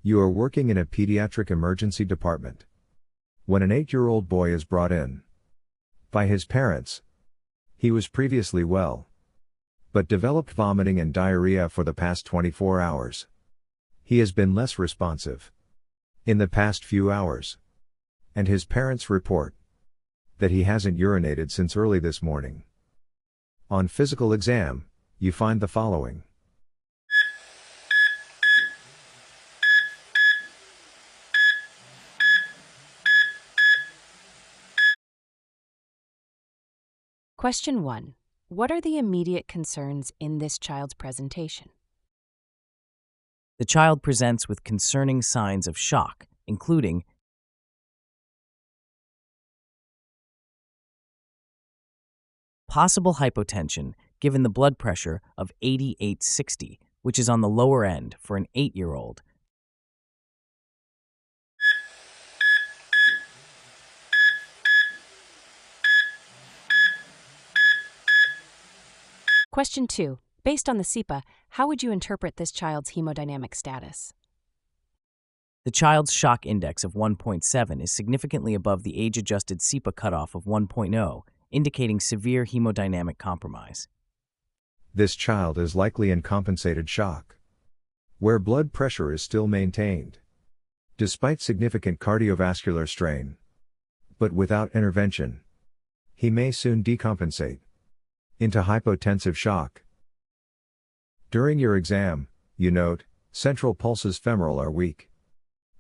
You are working in a pediatric emergency department when an 8-year-old boy is brought in by his parents. He was previously well, but developed vomiting and diarrhea for the past 24 hours. He has been less responsive in the past few hours, and his parents report that he hasn't urinated since early this morning. On physical exam, you find the following. Question 1. What are the immediate concerns in this child's presentation? The child presents with concerning signs of shock, including possible hypotension given the blood pressure of 88/60, which is on the lower end for an 8-year-old. Question 2. Based on the SEPA, how would you interpret this child's hemodynamic status? The child's shock index of 1.7 is significantly above the age-adjusted SEPA cutoff of 1.0, indicating severe hemodynamic compromise. This child is likely in compensated shock, where blood pressure is still maintained, despite significant cardiovascular strain. But without intervention, he may soon decompensate into hypotensive shock. During your exam, you note, central pulses femoral are weak,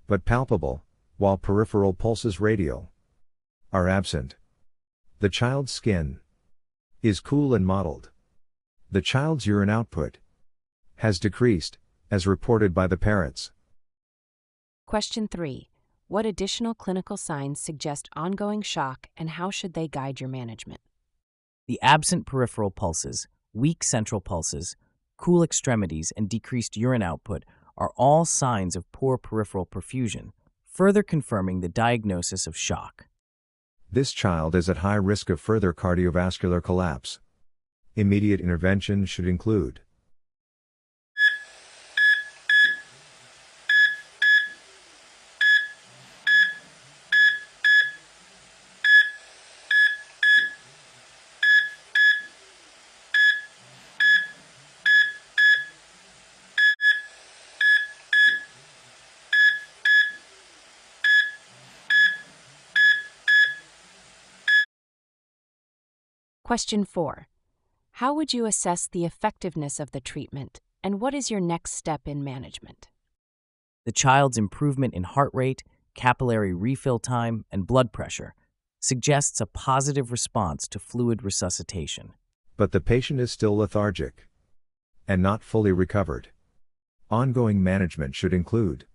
but palpable, while peripheral pulses radial are absent. The child's skin is cool and mottled. The child's urine output has decreased, as reported by the parents. Question 3. What additional clinical signs suggest ongoing shock and how should they guide your management? The absent peripheral pulses, weak central pulses, cool extremities, and decreased urine output are all signs of poor peripheral perfusion, further confirming the diagnosis of shock. This child is at high risk of further cardiovascular collapse. Immediate intervention should include Question 4. How would you assess the effectiveness of the treatment, and what is your next step in management? The child's improvement in heart rate, capillary refill time, and blood pressure suggests a positive response to fluid resuscitation. but the patient is still lethargic and not fully recovered. Ongoing management should include